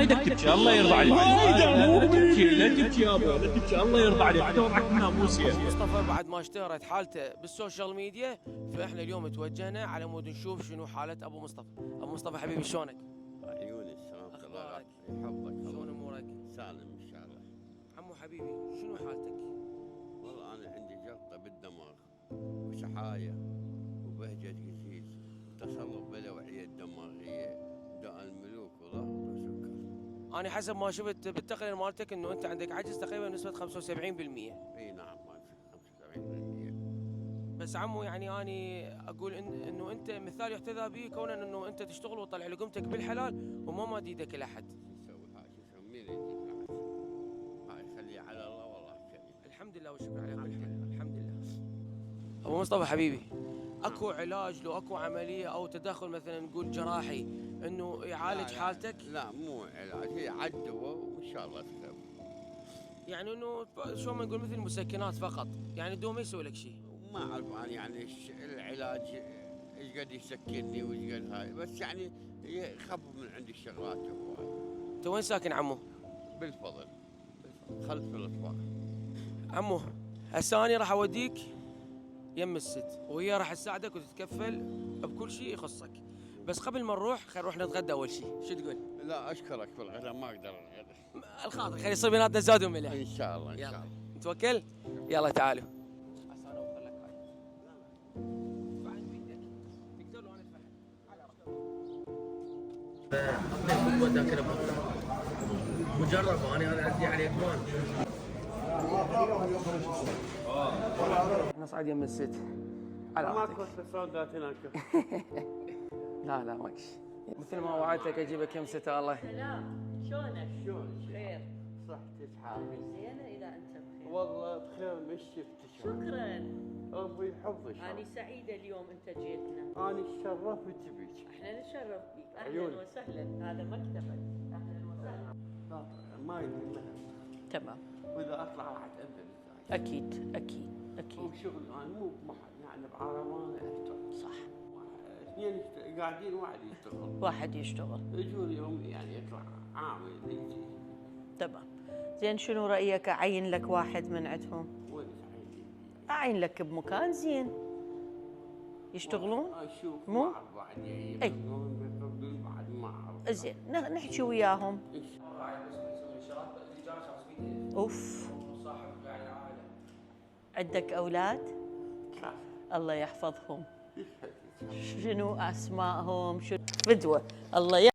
تبكي الله يرضى عليك. لا تبكي لا تبكي يابا لا تبكي الله يرضى عليك. دورك الناموس يا مصطفى بعد ما اشتهرت حالته بالسوشيال ميديا، فاحنا اليوم توجهنا على مود نشوف شنو حاله ابو مصطفى. ابو مصطفى حبيبي شلونك؟ عيوني السلام اخبارك؟ يحفظك. شلون امورك؟ سالم ان شاء الله. عمو حبيبي شنو حالتك؟ والله انا عندي جلطه بالدماغ وسحايا وبهجه قسيس وتصلب بالاوعيه الدماغيه داء الملوك وضغط وسكر. انا حسب ما شفت بالتقرير مالتك انه انت عندك عجز تقريبا نسبه 75%. اي نعم ما في 75%. بس عمو يعني انا اقول انه انت مثال يحتذى به كونا انه انت تشتغل وتطلع لقمتك بالحلال وما ماد ايدك لاحد. شو نسوي هاي شو نسوي مين يجيب لحد؟ هاي خليها على الله والله كريم. الحمد لله والشكر عليه كل حال. الحمد لله. ابو مصطفى حبيبي اكو علاج لو اكو عمليه او تدخل مثلا نقول جراحي انه يعالج لا حالتك؟ لا مو علاج هي عدوه وان شاء الله تخف. يعني انه شو ما نقول مثل مسكنات فقط، يعني الدواء ما يسوي لك شيء. ما اعرف انا يعني العلاج ايش قد يسكرني وايش قد هاي بس يعني يخفف من عندي الشغلات هواي. انت وين ساكن عمو؟ بالفضل خلف الاطباق. عمو هسه انا راح اوديك يم الست وهي راح تساعدك وتتكفل بكل شيء يخصك، بس قبل ما نروح خلينا نروح نتغدى اول شيء، شو تقول؟ لا اشكرك بالغداء ما اقدر الغداء. الخاطر خلي يصير بيناتنا زاد وملح. ان شاء الله ان شاء يلا الله. نتوكل. يلا تعالوا. مجرب انا اعدي عليك وين؟ نصعد يم الست على ماكو اتصالات هناك. لا ماكش. مثل ما وعدتك اجيبك يم ست الله. سلام، شلونك؟ شلونك؟ بخير. صحتك حالك؟ زينة إذا أنت بخير. والله بخير مش شفتك. شكرا. ربي يحفظك. أنا سعيدة اليوم أنت جيتنا. انا تشرفت بيك. احنا نتشرف بك. عيوني. أهلا وسهلا، هذا مكتبك. أهلا وسهلا. لا ما يهمها. تمام. واذا اطلع راح اتاذى. أكيد. هو شغل انا مو بمحل يعني بعربانه اشتغل. صح. اثنين قاعدين واحد يشتغل. واحد يشتغل. يجون يوم يعني يطلع عامل يجي. تمام. زين شنو رأيك أعين لك واحد من عندهم؟ وين تعيني؟ أعين لك بمكان زين. يشتغلون؟ اشوف مو؟ ما اعرف بعد يعني أي. يقولون بعد ما اعرف. زين نحكي وياهم. ان شاء أوف. عندك أولاد؟ الله. الله يحفظهم. شنو أسمائهم؟ شنو فدوة الله